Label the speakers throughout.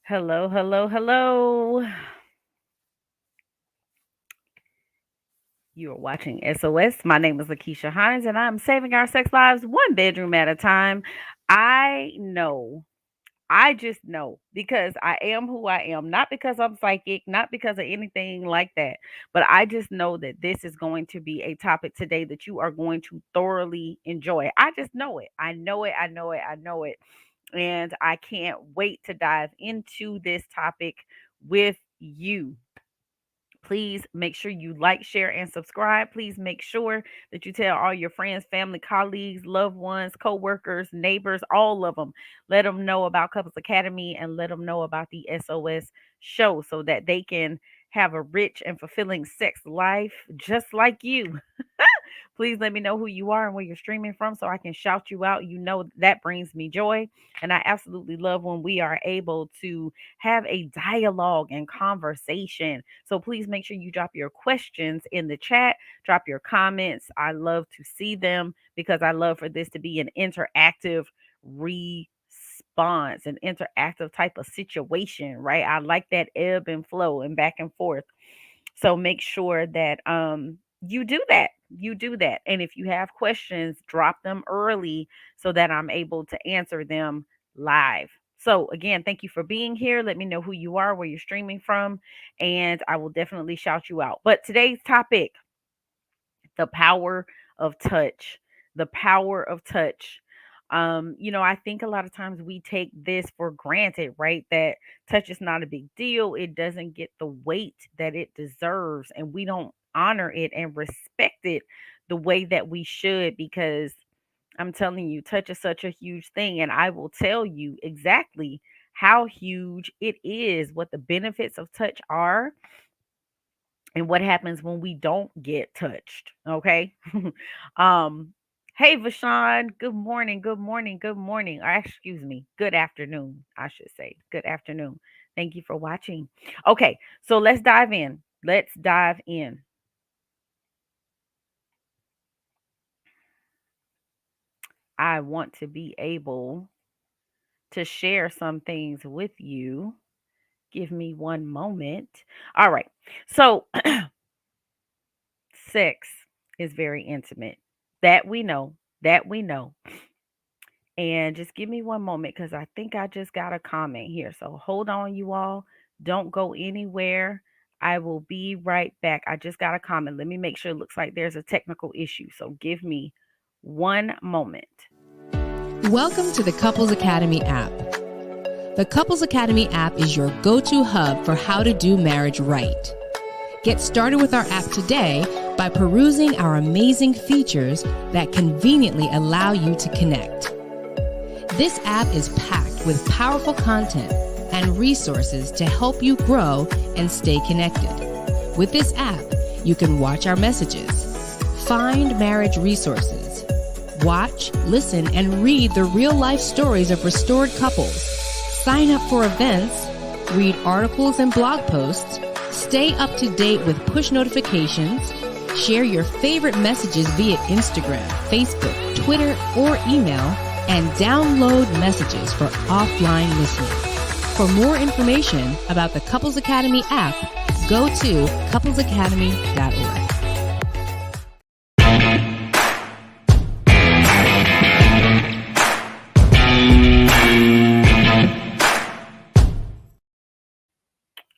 Speaker 1: Hello, hello, hello. You are watching SOS. My name is LaKeesha Hines, and I'm saving our sex lives one bedroom at a time. I know, I just know because I am who I am, not because I'm psychic, not because of anything like that, but I just know that this is going to be a topic today that you are going to thoroughly enjoy. I just know it. I know it. I know it. I know it. And I can't wait to dive into this topic with you. Please make sure you like, share, and subscribe. Please make sure that you tell all your friends, family, colleagues, loved ones, co-workers, neighbors, all of them. Let them know about Couples Academy and let them know about the SOS show so that they can have a rich and fulfilling sex life just like you. Please let me know who you are and where you're streaming from so I can shout you out. You know, that brings me joy. And I absolutely love when we are able to have a dialogue and conversation. So please make sure you drop your questions in the chat, drop your comments. I love to see them because I love for this to be an interactive response, an interactive type of situation, right? I like that ebb and flow and back and forth. So make sure that you do that. You do that. And if you have questions, drop them early so that I'm able to answer them live. So again, thank you for being here. Let me know who you are, where you're streaming from, and I will definitely shout you out. But today's topic, the power of touch. The power of touch. I think a lot of times we take this for granted, right? That touch is not a big deal. It doesn't get the weight that it deserves, and we don't honor it and respect it the way that we should because I'm telling you, touch is such a huge thing, and I will tell you exactly how huge it is, what the benefits of touch are, and what happens when we don't get touched. Okay. um, hey Vashawn, good morning, good morning, good morning. Or excuse me, good afternoon, I should say. Good afternoon. Thank you for watching. Okay, so let's dive in. Let's dive in. I want to be able to share some things with you. Give me one moment. All right. So, sex is very intimate. That we know. That we know. And just give me one moment because I think I just got a comment here. So hold on, you all. Don't go anywhere. I will be right back. I just got a comment. Let me make sure. It looks like there's a technical issue. So give me one moment.
Speaker 2: Welcome to the Couples Academy app. The Couples Academy app is your go-to hub for how to do marriage right. Get started with our app today by perusing our amazing features that conveniently allow you to connect. This app is packed with powerful content and resources to help you grow and stay connected. With this app, you can watch our messages, find marriage resources, watch, listen, and read the real-life stories of restored couples, sign up for events, read articles and blog posts, stay up to date with push notifications, share your favorite messages via Instagram, Facebook, Twitter, or email, and download messages for offline listening. For more information about the Couples Academy app, go to couplesacademy.org.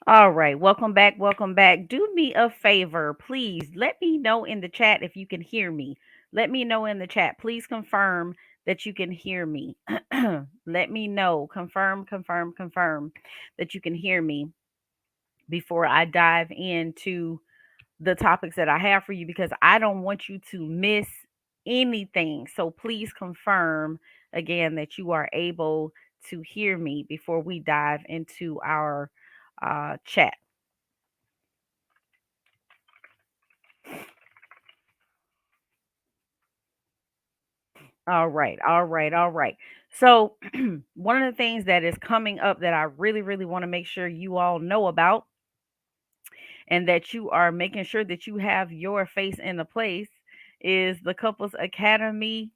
Speaker 1: All right, welcome back. Welcome back. Do me a favor, please. Let me know in the chat if you can hear me. Let me know in the chat. Please confirm that you can hear me. Let me know. Confirm that you can hear me before I dive into the topics that I have for you because I don't want you to miss anything. So please confirm again that you are able to hear me before we dive into our chat. All right. So, one of the things that is coming up that I really, really want to make sure you all know about and that you are making sure that you have your face in the place is the Couples Academy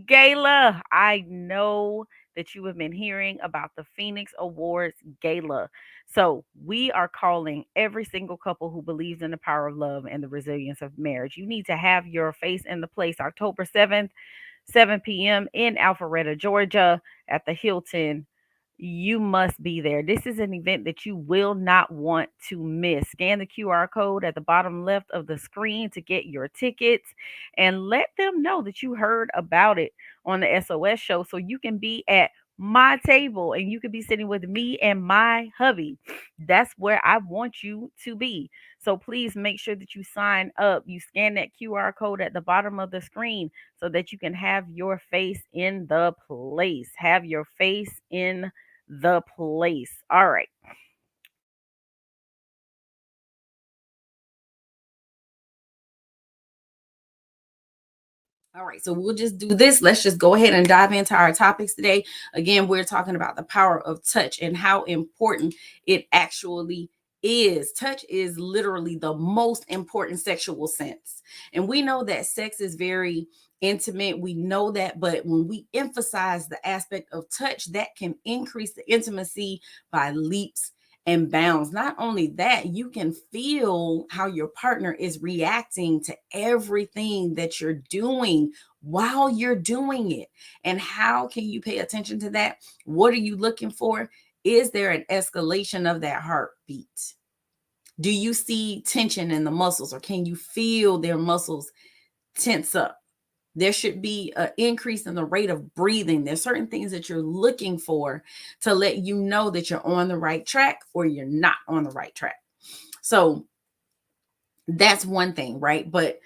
Speaker 1: Gala. I know that you have been hearing about the Phoenix Awards Gala. So, we are calling every single couple who believes in the power of love and the resilience of marriage. You need to have your face in the place October 7th, 7 p.m. in Alpharetta, Georgia at the Hilton. You must be there. This is an event that you will not want to miss. Scan the QR code at the bottom left of the screen to get your tickets and let them know that you heard about it on the SOS show so you can be at my table and you can be sitting with me and my hubby. That's where I want you to be. So please make sure that you sign up. You scan that QR code at the bottom of the screen so that you can have your face in the place. Have your face in the place. All right.
Speaker 2: All right, so we'll just do this. Let's just go ahead and dive into our topics today. Again, we're talking about the power of touch and how important it actually is. Touch is literally the most important sexual sense. And we know that sex is very intimate. We know that, but when we emphasize the aspect of touch, that can increase the intimacy by leaps and bounds. Not only that, you can feel how your partner is reacting to everything that you're doing while you're doing it. And how can you pay attention to that? What are you looking for? Is there an escalation of that heartbeat? Do you see tension in the muscles, or can you feel their muscles tense up? There should be an increase in the rate of breathing. There's certain things that you're looking for to let you know that you're on the right track or you're not on the right track. So that's one thing, right? But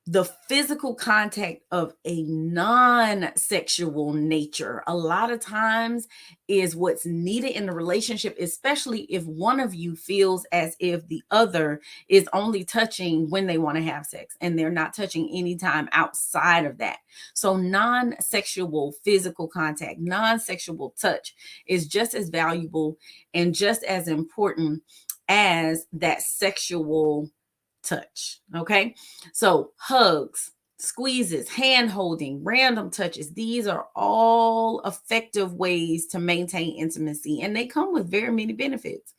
Speaker 2: the physical contact of a non-sexual nature a lot of times is what's needed in the relationship, especially if one of you feels as if the other is only touching when they want to have sex and they're not touching anytime outside of that. So non-sexual physical contact, non-sexual touch is just as valuable and just as important as that sexual touch. Okay. So hugs, squeezes, hand holding, random touches, these are all effective ways to maintain intimacy, and they come with very many benefits.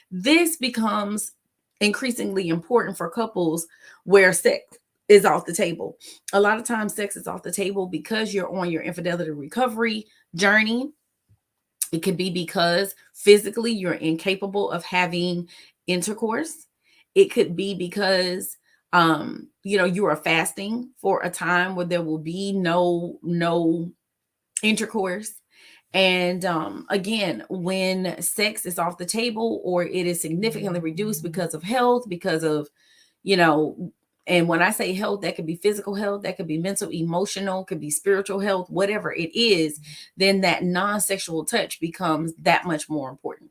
Speaker 2: This becomes increasingly important for couples where sex is off the table. A lot of times sex is off the table because you're on your infidelity recovery journey. It could be because physically you're incapable of having intercourse. It could be because you are fasting for a time where there will be no intercourse. And again, when sex is off the table or it is significantly reduced because of health, because of you know, and when I say health, that could be physical health, that could be mental, emotional, could be spiritual health, whatever it is, then that non-sexual touch becomes that much more important.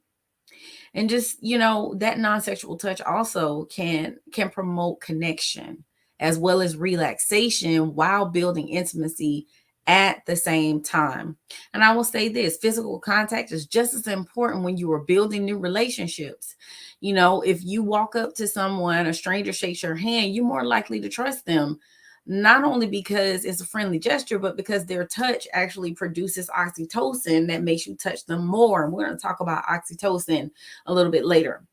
Speaker 2: And just that non-sexual touch also can promote connection as well as relaxation while building intimacy at the same time. And I will say this, physical contact is just as important when you are building new relationships. If you walk up to someone, a stranger shakes your hand, you're more likely to trust them, not only because it's a friendly gesture, but because their touch actually produces oxytocin that makes you touch them more. And we're going to talk about oxytocin a little bit later.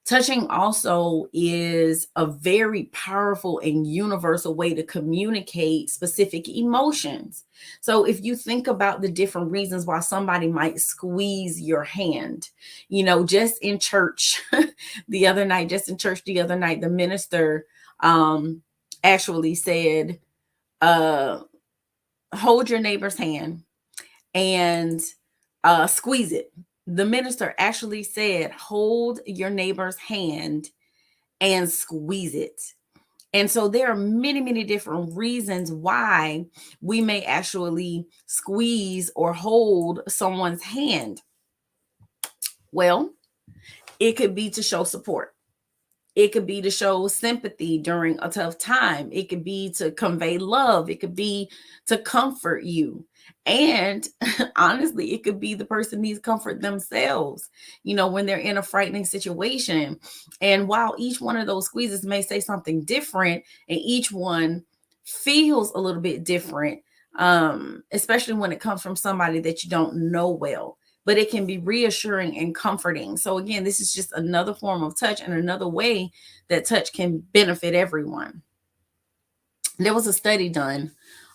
Speaker 2: Touching also is a very powerful and universal way to communicate specific emotions. So if you think about the different reasons why somebody might squeeze your hand, just in church the other night, the minister actually said, hold your neighbor's hand and squeeze it. The minister actually said, hold your neighbor's hand and squeeze it. And so there are many, many different reasons why we may actually squeeze or hold someone's hand. Well, it could be to show support. It could be to show sympathy during a tough time. It could be to convey love. It could be to comfort you. And honestly, it could be the person needs comfort themselves, when they're in a frightening situation. And while each one of those squeezes may say something different and each one feels a little bit different,
Speaker 1: especially when it comes from somebody that you don't know well. But it can be reassuring and comforting. So, again, this is just another form of touch and another way that touch can benefit everyone. There was a study done,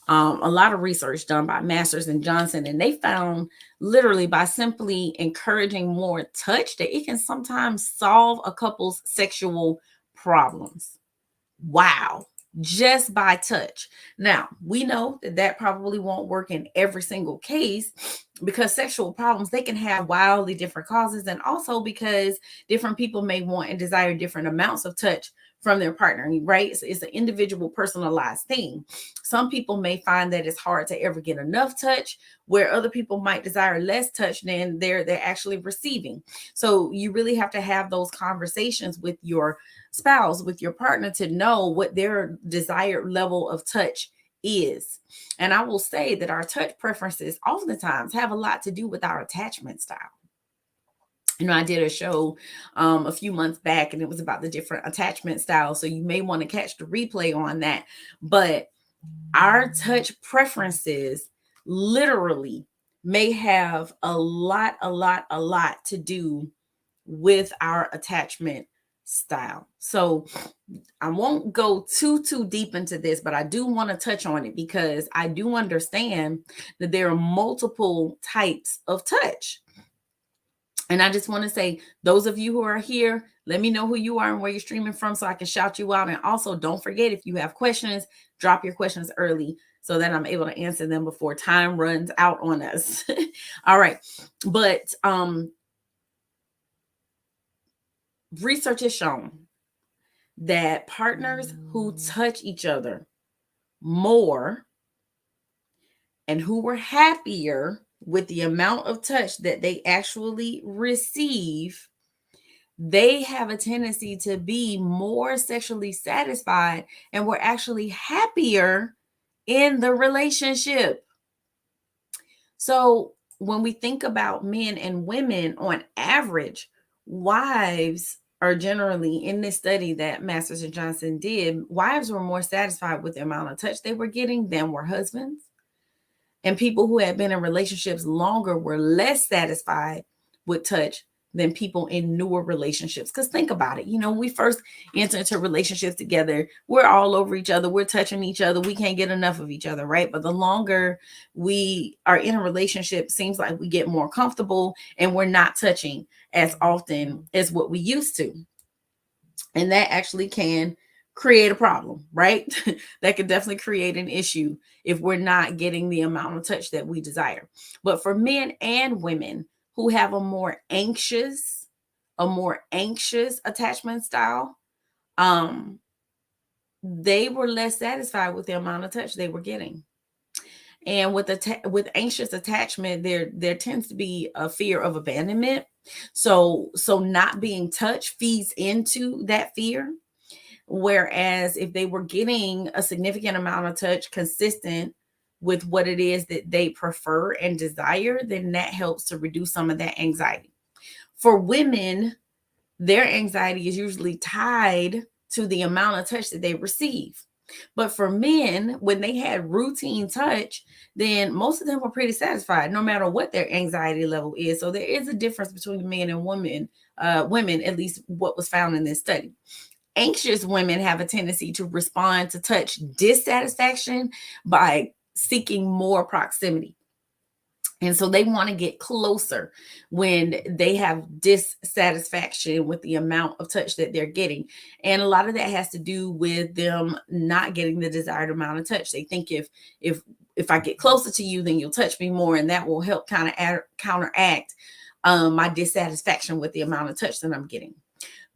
Speaker 1: a lot of research done by Masters and Johnson, and they found literally by simply encouraging more touch that it can sometimes solve a couple's sexual problems. Wow. Just by touch. Now, we know that that probably won't work in every single case because sexual problems, they can have wildly different causes, and also because different people may want and desire different amounts of touch from their partner, right? It's an individual personalized thing. Some people may find that it's hard to ever get enough touch, where other people might desire less touch than they're actually receiving. So you really have to have those conversations with your spouse, with your partner, to know what their desired level of touch is. And I will say that our touch preferences oftentimes have a lot to do with our attachment style. I did a show a few months back, and it was about the different attachment styles. So you may want to catch the replay on that. But our touch preferences literally may have a lot to do with our attachment style. So I won't go too deep into this, but I do want to touch on it because I do understand that there are multiple types of touch. And I just want to say, those of you who are here, let me know who you are and where you're streaming from so I can shout you out. And also, don't forget, if you have questions, drop your questions early so that I'm able to answer them before time runs out on us. All right. But research has shown that partners who touch each other more and who were happier with the amount of touch that they actually receive, they have a tendency to be more sexually satisfied and were actually happier in the relationship. So when we think about men and women, on average, wives are generally, in this study that Masters and Johnson did, wives were more satisfied with the amount of touch they were getting than were husbands. And people who had been in relationships longer were less satisfied with touch than people in newer relationships. Because think about it, we first enter into relationships together, we're all over each other, we're touching each other, we can't get enough of each other, right? But the longer we are in a relationship, seems like we get more comfortable and we're not touching as often as what we used to. And that actually can create a problem, right? That could definitely create an issue if we're not getting the amount of touch that we desire. But for men and women who have a more anxious attachment style, they were less satisfied with the amount of touch they were getting. And with anxious attachment, there tends to be a fear of abandonment. So not being touched feeds into that fear. Whereas if they were getting a significant amount of touch consistent with what it is that they prefer and desire, then that helps to reduce some of that anxiety. For women, their anxiety is usually tied to the amount of touch that they receive. But for men, when they had routine touch, then most of them were pretty satisfied, no matter what their anxiety level is. So there is a difference between men and women, at least what was found in this study. Anxious women have a tendency to respond to touch dissatisfaction by seeking more proximity. And so they want to get closer when they have dissatisfaction with the amount of touch that they're getting. And a lot of that has to do with them not getting the desired amount of touch. They think if I get closer to you, then you'll touch me more, and that will help kind of counteract my dissatisfaction with the amount of touch that I'm getting.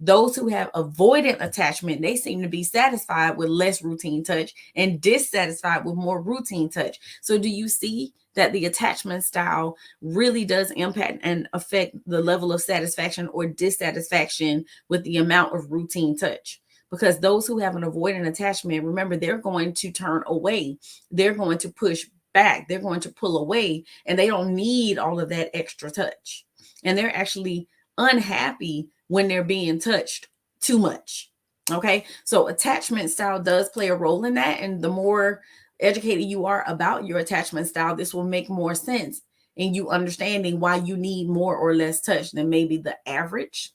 Speaker 1: Those who have avoidant attachment, they seem to be satisfied with less routine touch and dissatisfied with more routine touch. So do you see that the attachment style really does impact and affect the level of satisfaction or dissatisfaction with the amount of routine touch? Because those who have an avoidant attachment, remember, they're going to turn away. They're going to push back. They're going to pull away, and they don't need all of that extra touch. And they're actually unhappy when they're being touched too much. Okay. So attachment style does play a role in that. And the more
Speaker 3: educated you are about your attachment style, this will make more sense in you understanding why you need more or less touch than maybe the average.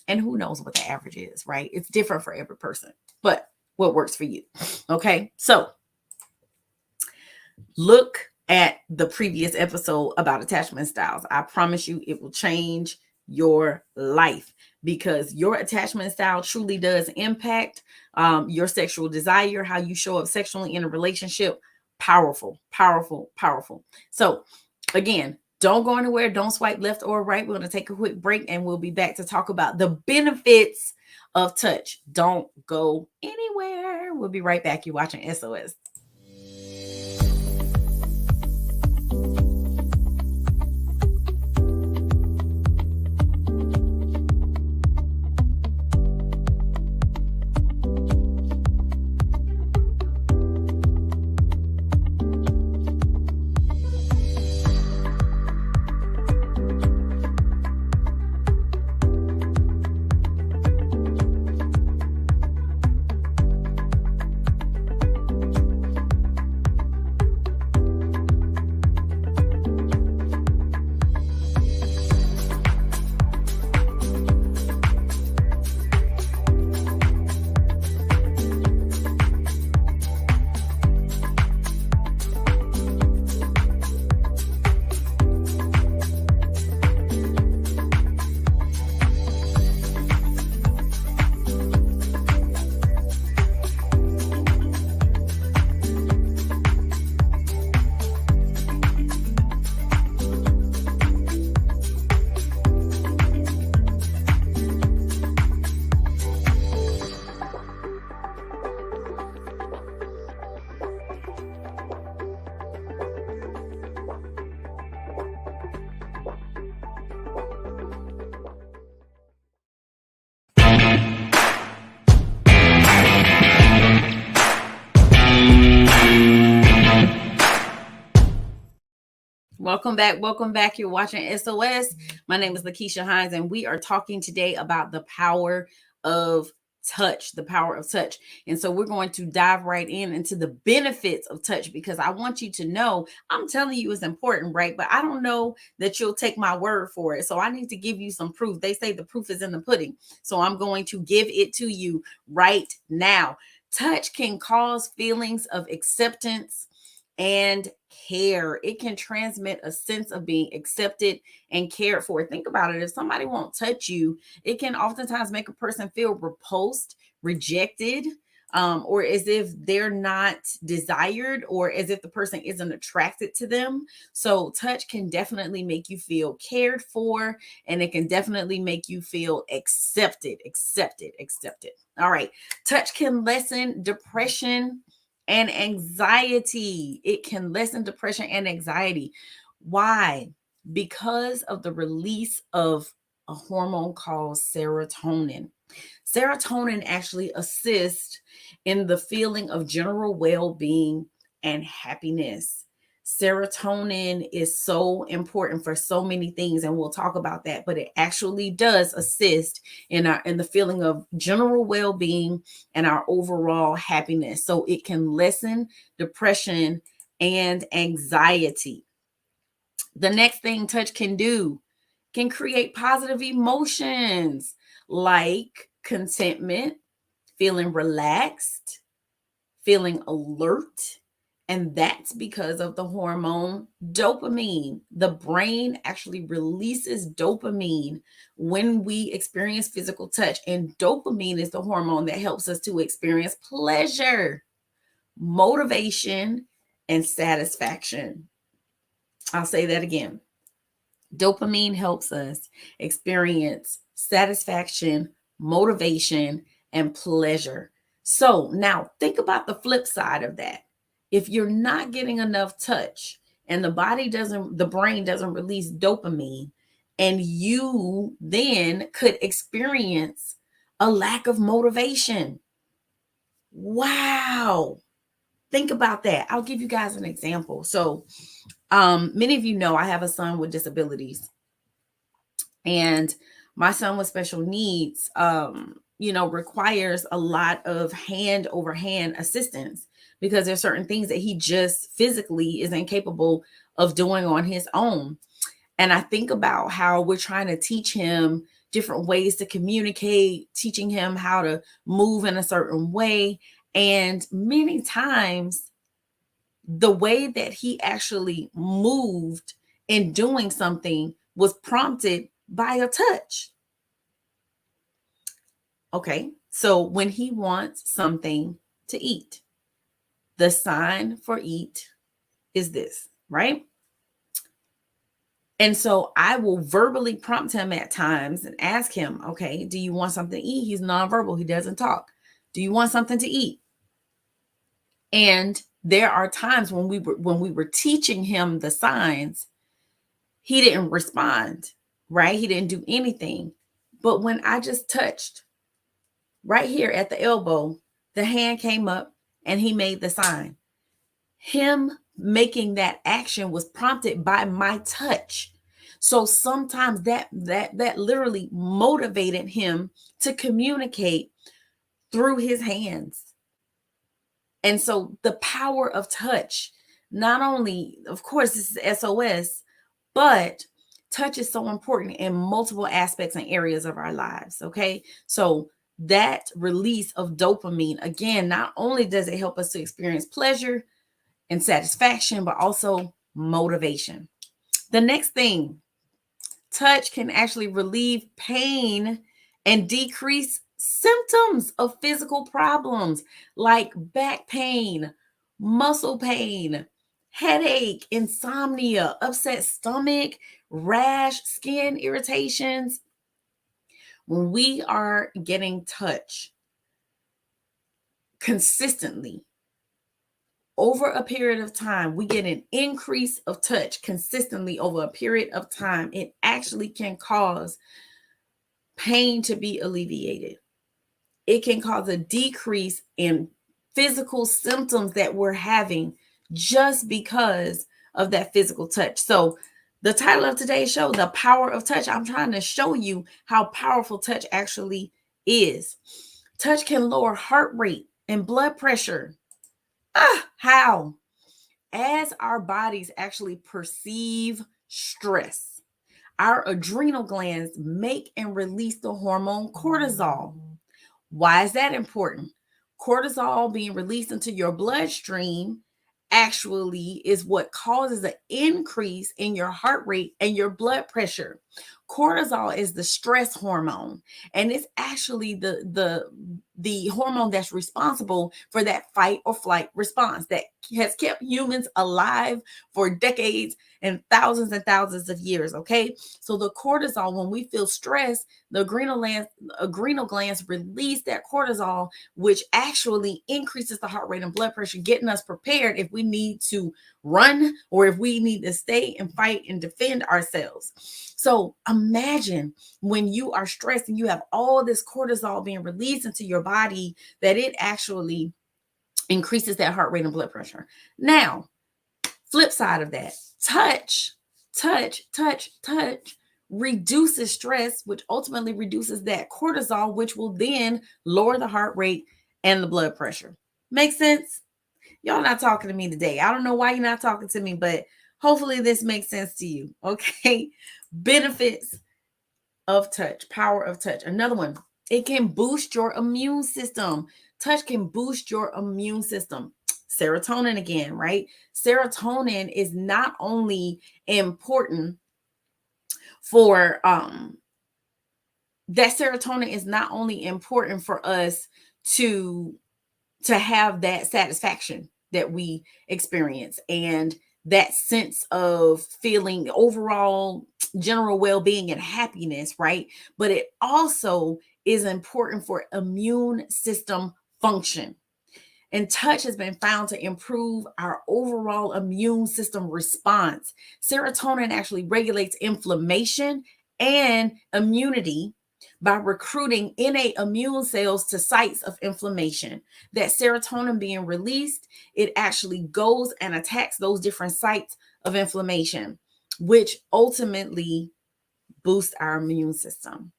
Speaker 3: And who knows what the average is, right? It's different for every person, but what works for you. Okay. So look at the previous episode about attachment styles. I promise you it will change your life, because your attachment style truly does impact your sexual desire, how you show up sexually in a relationship. Powerful, powerful, powerful. So again, don't go anywhere. Don't swipe left or right. We're going to take a quick break and we'll be back to talk about the benefits of touch. Don't go anywhere. We'll be right back. You're watching SOS. Welcome back. Welcome back. You're watching SOS. My name is LaKeesha Hines, and we are talking today about the power of touch, the power of touch. And so we're going to dive right into the benefits of touch, because I want you to know, I'm telling you it's important, right? But I don't know that you'll take my word for it. So I need to give you some proof. They say the proof is in the pudding. So I'm going to give it to you right now. Touch can cause feelings of acceptance and care. It can transmit a sense of being accepted and cared for. Think about it. If somebody won't touch you, it can oftentimes make a person feel repulsed, rejected, or as if they're not desired, or as if the person isn't attracted to them. So touch can definitely make you feel cared for, and it can definitely make you feel accepted, accepted, accepted. All right. Touch can lessen depression and anxiety. It can lessen depression and anxiety. Why? Because of the release of a hormone called serotonin. Serotonin actually assists in the feeling of general well-being and happiness. Serotonin is so important for so many things, and we'll talk about that, but it actually does assist in the feeling of general well-being and our overall happiness. So it can lessen depression and anxiety. The next thing touch can do can create positive emotions like contentment, feeling relaxed, feeling alert. And that's because of the hormone dopamine. The brain actually releases dopamine when we experience physical touch. And dopamine is the hormone that helps us to experience pleasure, motivation, and satisfaction. I'll say that again. Dopamine helps us experience satisfaction, motivation, and pleasure. So now think about the flip side of that. If you're not getting enough touch and the brain doesn't release dopamine, and you then could experience a lack of motivation. Wow. Think about that. I'll give you guys an example. So, many of you know I have a son with disabilities, and my son with special needs, requires a lot of hand over hand assistance, because there's certain things that he just physically is incapable of doing on his own. And I think about how we're trying to teach him different ways to communicate, teaching him how to move in a certain way. And many times, the way that he actually moved in doing something was prompted by a touch. Okay, so when he wants something to eat, the sign for eat is this, right? And so I will verbally prompt him at times and ask him, okay, do you want something to eat? He's nonverbal, he doesn't talk. Do you want something to eat? And there are times when we were teaching him the signs, he didn't respond, right? He didn't do anything. But when I just touched right here at the elbow, the hand came up and he made the sign. Him making that action was prompted by my touch. So sometimes that literally motivated him to communicate through his hands. And so the power of touch, not only, of course, this is SOS, but touch is so important in multiple aspects and areas of our lives. Okay. So that release of dopamine, again, not only does it help us to experience pleasure and satisfaction, but also motivation. The next thing, touch can actually relieve pain and decrease symptoms of physical problems like back pain, muscle pain, headache, insomnia, upset stomach, rash, skin irritations. When we are getting touch consistently over a period of time, we get an increase of touch consistently over a period of time. It actually can cause pain to be alleviated. It can cause a decrease in physical symptoms that we're having just because of that physical touch. So, the title of today's show, The Power of Touch, I'm trying to show you how powerful touch actually is. Touch can lower heart rate and blood pressure. How? As our bodies actually perceive stress, our adrenal glands make and release the hormone cortisol. Why is that important? Cortisol being released into your bloodstream actually is what causes an increase in your heart rate and your blood pressure. Cortisol is the stress hormone, and it's actually the hormone that's responsible for that fight or flight response that has kept humans alive for decades and thousands of years. Okay, so the cortisol, when we feel stress, the adrenal glands release that cortisol, which actually increases the heart rate and blood pressure, getting us prepared if we need to run or if we need to stay and fight and defend ourselves. So imagine when you are stressed and you have all this cortisol being released into your body, that it actually increases that heart rate and blood pressure. Now, flip side of that, touch reduces stress, which ultimately reduces that cortisol, which will then lower the heart rate and the blood pressure. Make sense? Y'all not talking to me today. I don't know why you're not talking to me, but hopefully this makes sense to you. Okay. Benefits of touch, power of touch. Another one, it can boost your immune system. Touch can boost your immune system. Serotonin again, right? Serotonin is not only important for us to have that satisfaction that we experience and that sense of feeling overall general well-being and happiness, right? But it also is important for immune system function. And touch has been found to improve our overall immune system response. Serotonin actually regulates inflammation and immunity by recruiting innate immune cells to sites of inflammation. That serotonin being released, it actually goes and attacks those different sites of inflammation, which ultimately boosts our immune system.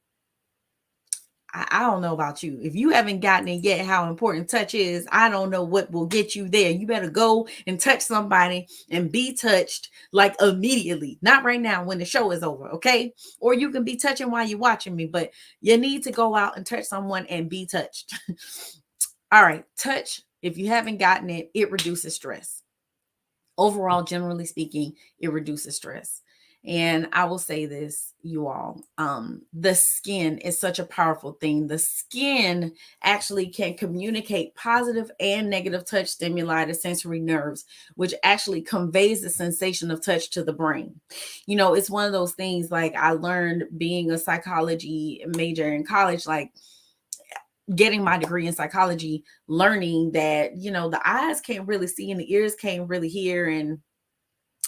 Speaker 3: I don't know about you. If you haven't gotten it yet, how important touch is, I don't know what will get you there. You better go and touch somebody and be touched like immediately, not right now when the show is over, okay? Or you can be touching while you're watching me, but you need to go out and touch someone and be touched. All right, touch, if you haven't gotten it, it reduces stress. Overall, generally speaking, it reduces stress. And I will say this, you all, the skin is such a powerful thing. The skin actually can communicate positive and negative touch stimuli to sensory nerves, which actually conveys the sensation of touch to the brain. You know, it's one of those things, like I learned being a psychology major in college, like getting my degree in psychology, learning that, you know, the eyes can't really see and the ears can't really hear and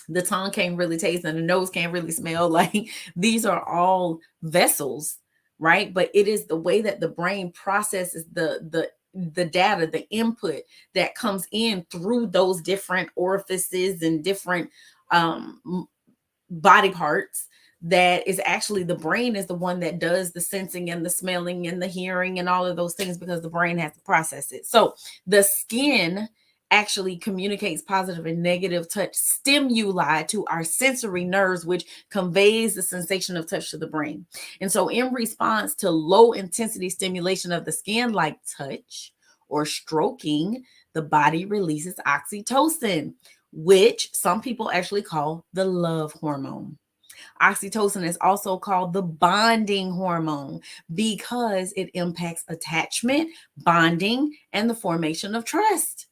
Speaker 3: the tongue can't really taste and the nose can't really smell. Like these are all vessels, right? But it is the way that the brain processes the data, the input that comes in through those different orifices and different body parts, that is actually, the brain is the one that does the sensing and the smelling and the hearing and all of those things, because the brain has to process it. So the skin actually communicates positive and negative touch stimuli to our sensory nerves, which conveys the sensation of touch to the brain. And so in response to low intensity stimulation of the skin, like touch or stroking, the body releases oxytocin, which some people actually call the love hormone. Oxytocin is also called the bonding hormone because it impacts attachment, bonding, and the formation of trust.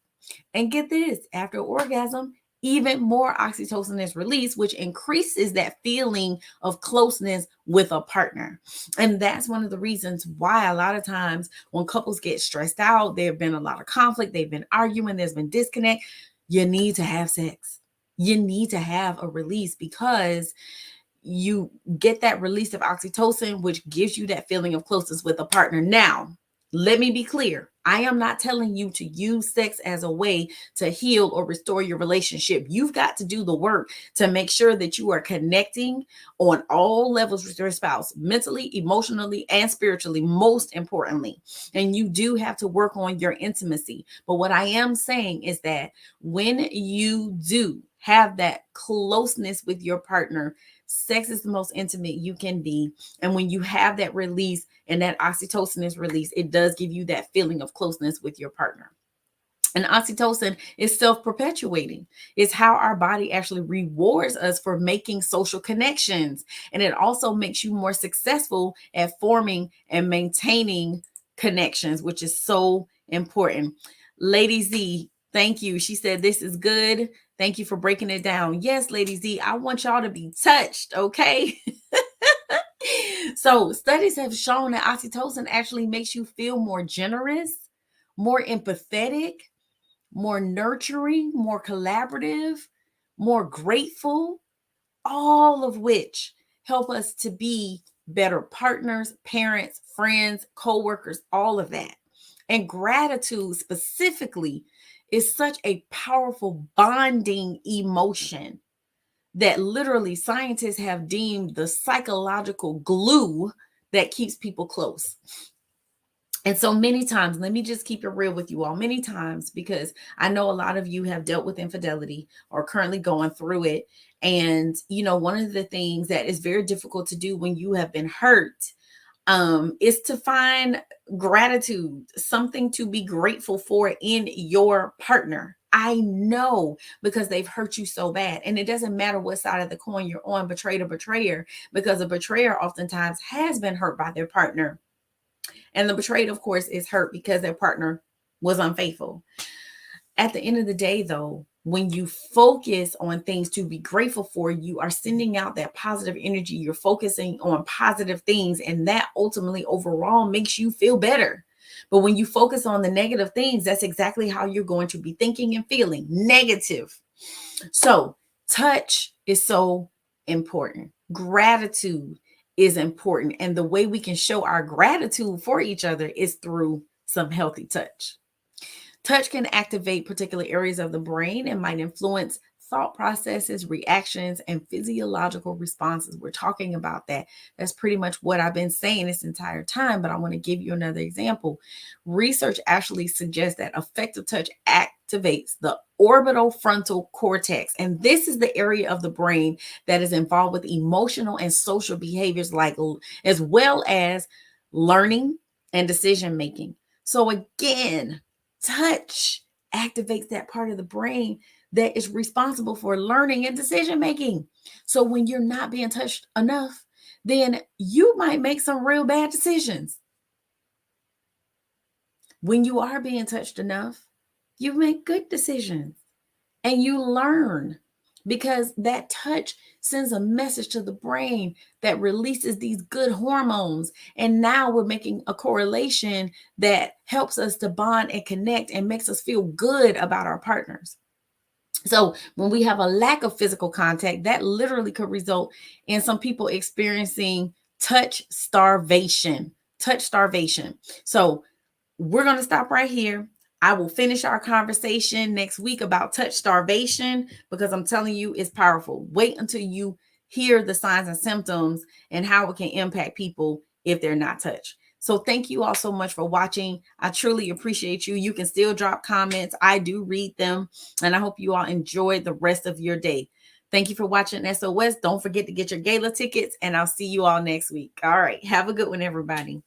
Speaker 3: And get this, after orgasm, even more oxytocin is released, which increases that feeling of closeness with a partner. And that's one of the reasons why a lot of times when couples get stressed out, there have been a lot of conflict, they've been arguing, there's been disconnect. You need to have sex. You need to have a release, because you get that release of oxytocin, which gives you that feeling of closeness with a partner. Now, let me be clear. I am not telling you to use sex as a way to heal or restore your relationship. You've got to do the work to make sure that you are connecting on all levels with your spouse, mentally, emotionally, and spiritually, most importantly. And you do have to work on your intimacy. But what I am saying is that when you do have that closeness with your partner, sex is the most intimate you can be. And when you have that release and that oxytocin is released, it does give you that feeling of closeness with your partner. And oxytocin is self-perpetuating. It's how our body actually rewards us for making social connections. And it also makes you more successful at forming and maintaining connections, which is so important. Lady Z, thank you. She said, this is good. Thank you for breaking it down. Yes, Lady Z, I want y'all to be touched, okay? So studies have shown that oxytocin actually makes you feel more generous, more empathetic, more nurturing, more collaborative, more grateful, all of which help us to be better partners, parents, friends, co-workers, all of that. And gratitude specifically is such a powerful bonding emotion that literally scientists have deemed the psychological glue that keeps people close. And so many times, let me just keep it real with you all, many times, because I know a lot of you have dealt with infidelity or currently going through it. And, you know, one of the things that is very difficult to do when you have been hurt is to find gratitude, something to be grateful for in your partner. I know, because they've hurt you so bad. And it doesn't matter what side of the coin you're on, betrayed or betrayer, because a betrayer oftentimes has been hurt by their partner. And the betrayed, of course, is hurt because their partner was unfaithful. At the end of the day, though, when you focus on things to be grateful for, you are sending out that positive energy. You're focusing on positive things, and that ultimately overall makes you feel better. But when you focus on the negative things, that's exactly how you're going to be thinking and feeling negative. So touch is so important. Gratitude is important. And the way we can show our gratitude for each other is through some healthy touch. Touch can activate particular areas of the brain and might influence thought processes, reactions, and physiological responses. We're talking about that. That's pretty much what I've been saying this entire time, but I want to give you another example. Research actually suggests that affective touch activates the orbital frontal cortex. And this is the area of the brain that is involved with emotional and social behaviors, like as well as learning and decision making. So again, touch activates that part of the brain that is responsible for learning and decision making. So when you're not being touched enough, then you might make some real bad decisions. When you are being touched enough, you make good decisions and you learn, because that touch sends a message to the brain that releases these good hormones. And now we're making a correlation that helps us to bond and connect and makes us feel good about our partners. So when we have a lack of physical contact, that literally could result in some people experiencing touch starvation. Touch starvation. So we're going to stop right here. I will finish our conversation next week about touch starvation, because I'm telling you, it's powerful. Wait until you hear the signs and symptoms and how it can impact people if they're not touched. So thank you all so much for watching. I truly appreciate you. You can still drop comments. I do read them, and I hope you all enjoy the rest of your day. Thank you for watching SOS. Don't forget to get your gala tickets, and I'll see you all next week. All right. Have a good one, everybody.